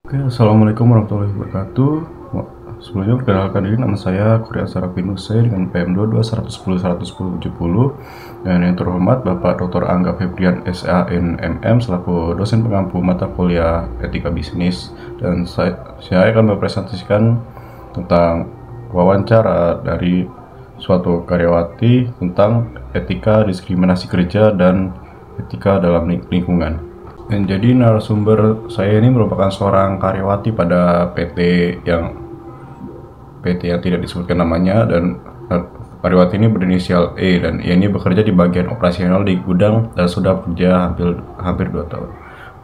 Oke, assalamualaikum warahmatullahi wabarakatuh. Sebelumnya perkenalkan diri, nama saya Kurnia Sarapinuse dengan PM 22 110 110 70, dan yang terhormat Bapak Dr. Angga Febrian SANMM selaku dosen pengampu mata kuliah Etika Bisnis, dan saya akan mempresentasikan tentang wawancara dari suatu karyawati tentang etika diskriminasi kerja dan etika dalam lingkungan. Dan jadi narasumber saya ini merupakan seorang karyawati pada PT yang tidak disebutkan namanya, dan karyawati ini berinisial E, dan ia ini bekerja di bagian operasional di gudang dan sudah bekerja hampir 2 tahun.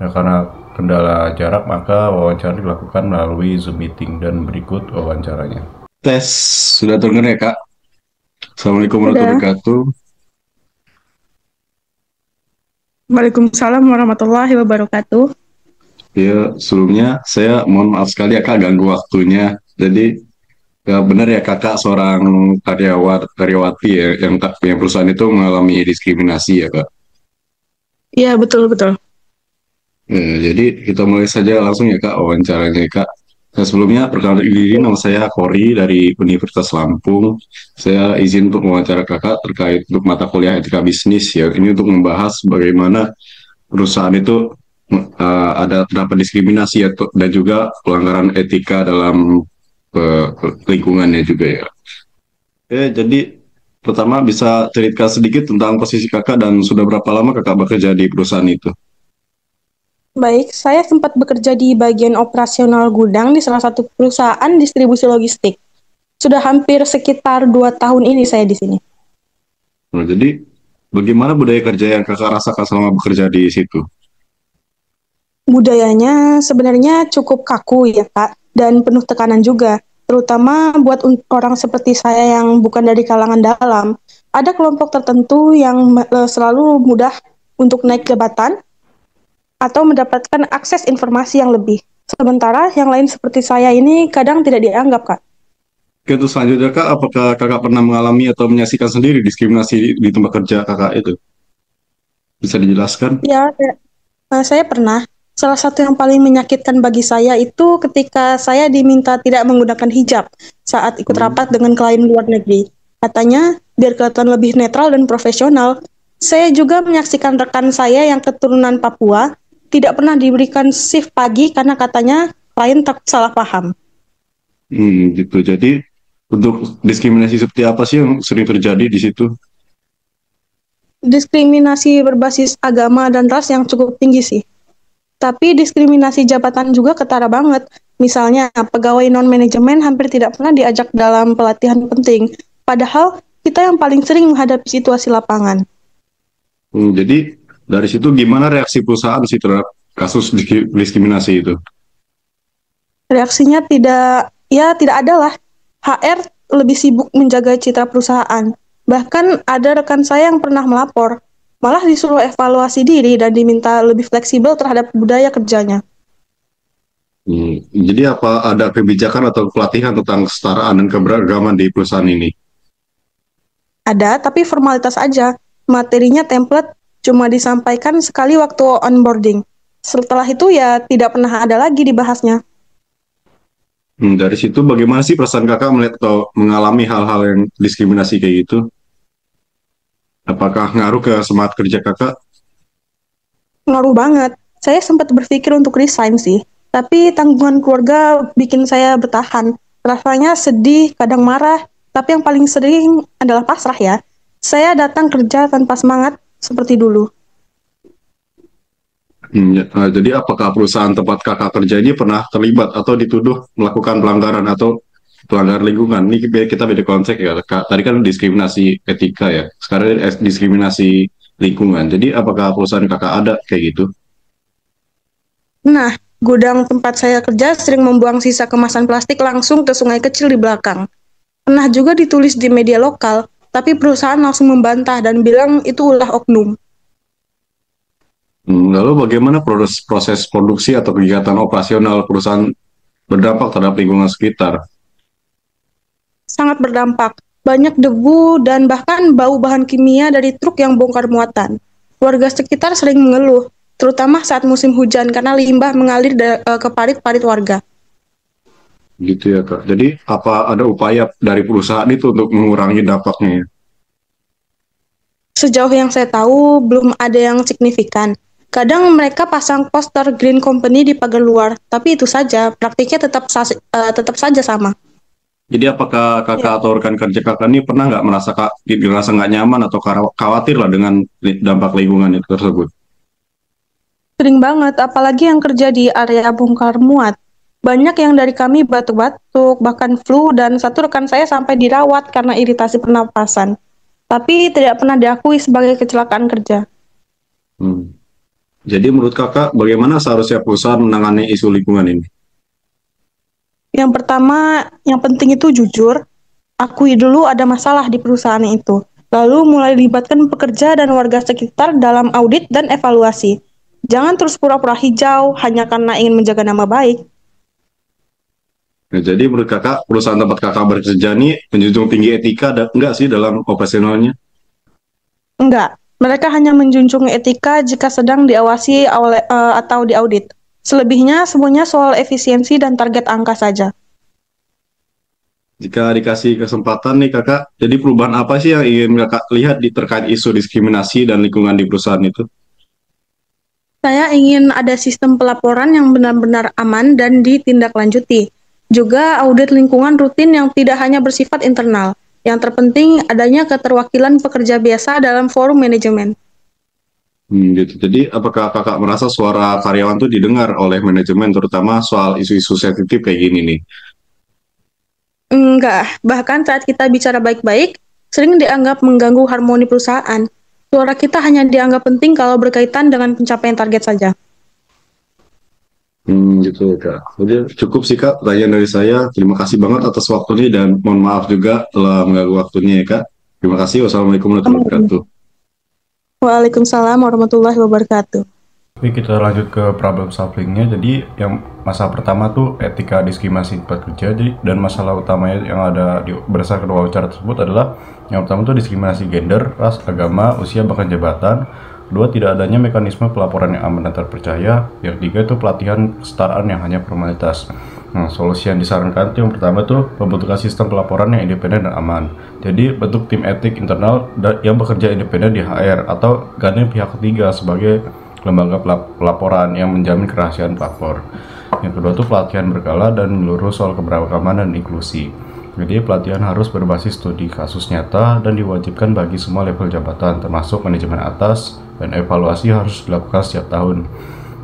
Nah, karena kendala jarak maka wawancara dilakukan melalui Zoom meeting, dan berikut wawancaranya. Tes, sudah terdengar ya Kak? Assalamualaikum warahmatullahi Udah. wabarakatuh. Waalaikumsalam warahmatullahi wabarakatuh. Ya, sebelumnya saya mohon maaf sekali ya Kak ganggu waktunya. Jadi ya, benar ya kakak seorang karyawati ya yang perusahaan itu mengalami diskriminasi ya kak. Iya, betul-betul. Jadi kita mulai saja langsung ya kak wawancaranya ya kak. Nah, sebelumnya perkenalkan diri, nama saya Kori dari Universitas Lampung. Saya izin untuk mewawancara kakak terkait untuk mata kuliah etika bisnis ya. Ini untuk membahas bagaimana perusahaan itu ada terdapat diskriminasi ya, dan juga pelanggaran etika dalam lingkungannya juga ya. Jadi pertama bisa cerita sedikit tentang posisi kakak dan sudah berapa lama kakak bekerja di perusahaan itu? Baik, saya sempat bekerja di bagian operasional gudang di salah satu perusahaan distribusi logistik. Sudah hampir sekitar 2 tahun ini saya di sini. Nah, jadi bagaimana budaya kerja yang kakak rasakan selama bekerja di situ? Budayanya sebenarnya cukup kaku ya, Kak, dan penuh tekanan juga, terutama buat orang seperti saya yang bukan dari kalangan dalam. Ada kelompok tertentu yang selalu mudah untuk naik jabatan atau mendapatkan akses informasi yang lebih. Sementara yang lain seperti saya ini kadang tidak dianggap, Kak. Oke, terus selanjutnya kak, apakah kakak pernah mengalami atau menyaksikan sendiri diskriminasi di tempat kerja kakak itu? Bisa dijelaskan? Ya, saya pernah. Salah satu yang paling menyakitkan bagi saya itu ketika saya diminta tidak menggunakan hijab saat ikut Hmm. rapat dengan klien luar negeri. Katanya, biar kelihatan lebih netral dan profesional. Saya juga menyaksikan rekan saya yang keturunan Papua tidak pernah diberikan shift pagi karena katanya klien takut salah paham. Gitu. Jadi untuk diskriminasi seperti apa sih yang sering terjadi di situ? Diskriminasi berbasis agama dan ras yang cukup tinggi sih. Tapi diskriminasi jabatan juga ketara banget. Misalnya, pegawai non-manajemen hampir tidak pernah diajak dalam pelatihan penting. Padahal, kita yang paling sering menghadapi situasi lapangan. Jadi dari situ gimana reaksi perusahaan sih terhadap kasus diskriminasi itu? Reaksinya tidak ada lah. HR lebih sibuk menjaga citra perusahaan. Bahkan ada rekan saya yang pernah melapor. Malah disuruh evaluasi diri dan diminta lebih fleksibel terhadap budaya kerjanya. Jadi apa ada kebijakan atau pelatihan tentang kesetaraan dan keberagaman di perusahaan ini? Ada, tapi formalitas aja. Materinya template, cuma disampaikan sekali waktu onboarding. Setelah itu ya tidak pernah ada lagi dibahasnya. Dari situ bagaimana sih perasaan kakak melihat atau mengalami hal-hal yang diskriminasi kayak gitu? Apakah ngaruh ke semangat kerja kakak? Ngaruh banget. Saya sempat berpikir untuk resign sih, tapi tanggungan keluarga bikin saya bertahan. Rasanya sedih, kadang marah, tapi yang paling sering adalah pasrah ya. Saya datang kerja tanpa semangat seperti dulu. Jadi apakah perusahaan tempat kakak kerja ini pernah terlibat atau dituduh melakukan pelanggaran atau pelanggaran lingkungan? Ini kita beda konteks ya. Tadi kan diskriminasi etika ya. Sekarang diskriminasi lingkungan. Jadi apakah perusahaan kakak ada kayak gitu? Nah, gudang tempat saya kerja sering membuang sisa kemasan plastik langsung ke sungai kecil di belakang. Pernah juga ditulis di media lokal, tapi perusahaan langsung membantah dan bilang itu ulah oknum. Lalu bagaimana proses produksi atau kegiatan operasional perusahaan berdampak terhadap lingkungan sekitar? Sangat berdampak. Banyak debu dan bahkan bau bahan kimia dari truk yang bongkar muatan. Warga sekitar sering mengeluh. terutama saat musim hujan karena limbah mengalir ke parit-parit warga. Gitu ya Kak. Jadi apa ada upaya dari perusahaan itu untuk mengurangi dampaknya ya? Sejauh yang saya tahu, belum ada yang signifikan. Kadang mereka pasang poster Green Company di pagar luar, tapi itu saja, praktiknya tetap saja sama. Jadi apakah Ya, kakak atau rekan kerja kakak ini pernah nggak merasa nggak nyaman atau khawatir lah dengan dampak lingkungan itu tersebut? sering banget, apalagi yang kerja di area bongkar muat. Banyak yang dari kami batuk-batuk, bahkan flu, dan satu rekan saya sampai dirawat karena iritasi pernapasan. Tapi tidak pernah diakui sebagai kecelakaan kerja. Hmm. Jadi menurut kakak bagaimana seharusnya perusahaan menangani isu lingkungan ini? Yang pertama, yang penting itu jujur, akui dulu ada masalah di perusahaan itu. Lalu mulai libatkan pekerja dan warga sekitar dalam audit dan evaluasi. Jangan terus pura-pura hijau hanya karena ingin menjaga nama baik. Nah, jadi menurut kakak perusahaan tempat kakak bekerja ini menjunjung tinggi etika enggak sih dalam operasionalnya? Enggak, mereka hanya menjunjung etika jika sedang diawasi atau diaudit. Selebihnya semuanya soal efisiensi dan target angka saja. Jika dikasih kesempatan nih kakak, jadi perubahan apa sih yang ingin kakak lihat terkait isu diskriminasi dan lingkungan di perusahaan itu? Saya ingin ada sistem pelaporan yang benar-benar aman dan ditindaklanjuti. Juga audit lingkungan rutin yang tidak hanya bersifat internal. Yang terpenting adanya keterwakilan pekerja biasa dalam forum manajemen. Gitu. Jadi apakah kakak merasa suara karyawan tuh didengar oleh manajemen terutama soal isu-isu sensitif kayak gini nih? Enggak, bahkan saat kita bicara baik-baik, sering dianggap mengganggu harmoni perusahaan. Suara kita hanya dianggap penting kalau berkaitan dengan pencapaian target saja. Gitu Kak. Jadi cukup sih Kak pertanyaan dari saya. Terima kasih banget atas waktunya dan mohon maaf juga telah mengganggu waktunya ya Kak. Terima kasih. Wassalamualaikum warahmatullahi wabarakatuh. Waalaikumsalam warahmatullahi wabarakatuh. Oke, kita lanjut ke problem solvingnya. Jadi yang masalah pertama tuh etika diskriminasi tempat kerja. Dan masalah utamanya yang ada berdasarkan wawancara tersebut adalah yang pertama tuh diskriminasi gender, ras, agama, usia, bahkan jabatan. Kedua, tidak adanya mekanisme pelaporan yang aman dan terpercaya. Yang ketiga itu pelatihan kesetaraan yang hanya formalitas. Nah, solusi yang disarankan itu yang pertama tuh pembentukan sistem pelaporan yang independen dan aman. Jadi bentuk tim etik internal yang bekerja independen di HR atau gandeng pihak ketiga sebagai lembaga pelaporan yang menjamin kerahasiaan pelapor. Yang kedua tuh pelatihan berkala dan menyeluruh soal keberagaman dan inklusi. Jadi pelatihan harus berbasis studi kasus nyata dan diwajibkan bagi semua level jabatan termasuk manajemen atas, dan evaluasi harus dilakukan setiap tahun.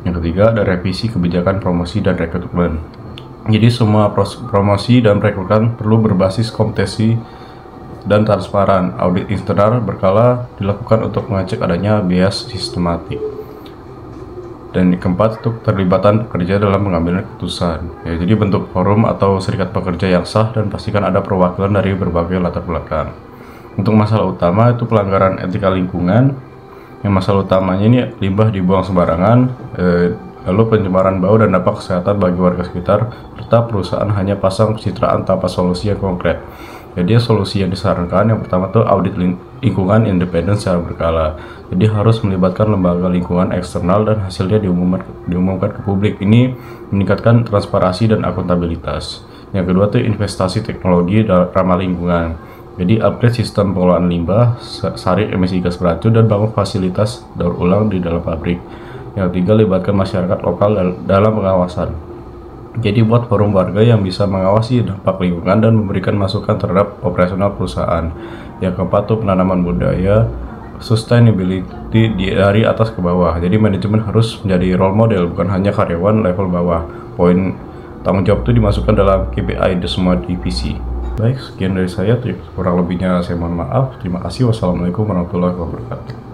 Yang ketiga ada revisi kebijakan promosi dan rekrutmen. Jadi semua promosi dan rekrutmen perlu berbasis kompetensi dan transparan. Audit internal berkala dilakukan untuk mengecek adanya bias sistematik. Dan yang keempat itu keterlibatan pekerja dalam pengambilan keputusan. Ya, jadi bentuk forum atau serikat pekerja yang sah dan pastikan ada perwakilan dari berbagai latar belakang. Untuk masalah utama itu pelanggaran etika lingkungan. Yang masalah utamanya ini limbah dibuang sembarangan, lalu pencemaran bau dan dampak kesehatan bagi warga sekitar, serta perusahaan hanya pasang pencitraan tanpa solusi yang konkret. Jadi solusi yang disarankan yang pertama tuh audit lingkungan independen secara berkala. Jadi harus melibatkan lembaga lingkungan eksternal dan hasilnya diumumkan ke publik. Ini meningkatkan transparansi dan akuntabilitas. Yang kedua tuh investasi teknologi ramah lingkungan. Jadi upgrade sistem pengelolaan limbah, saring emisi gas beracun dan bangun fasilitas daur ulang di dalam pabrik. Yang ketiga libatkan masyarakat lokal dalam pengawasan. Jadi buat forum warga yang bisa mengawasi dampak lingkungan dan memberikan masukan terhadap operasional perusahaan. Yang keempat tuh penanaman budaya sustainability dari atas ke bawah. Jadi manajemen harus menjadi role model, bukan hanya karyawan level bawah. Poin tanggung jawab itu dimasukkan dalam KPI di semua divisi. Baik, sekian dari saya. Kurang lebihnya saya mohon maaf. Terima kasih. Wassalamualaikum warahmatullahi wabarakatuh.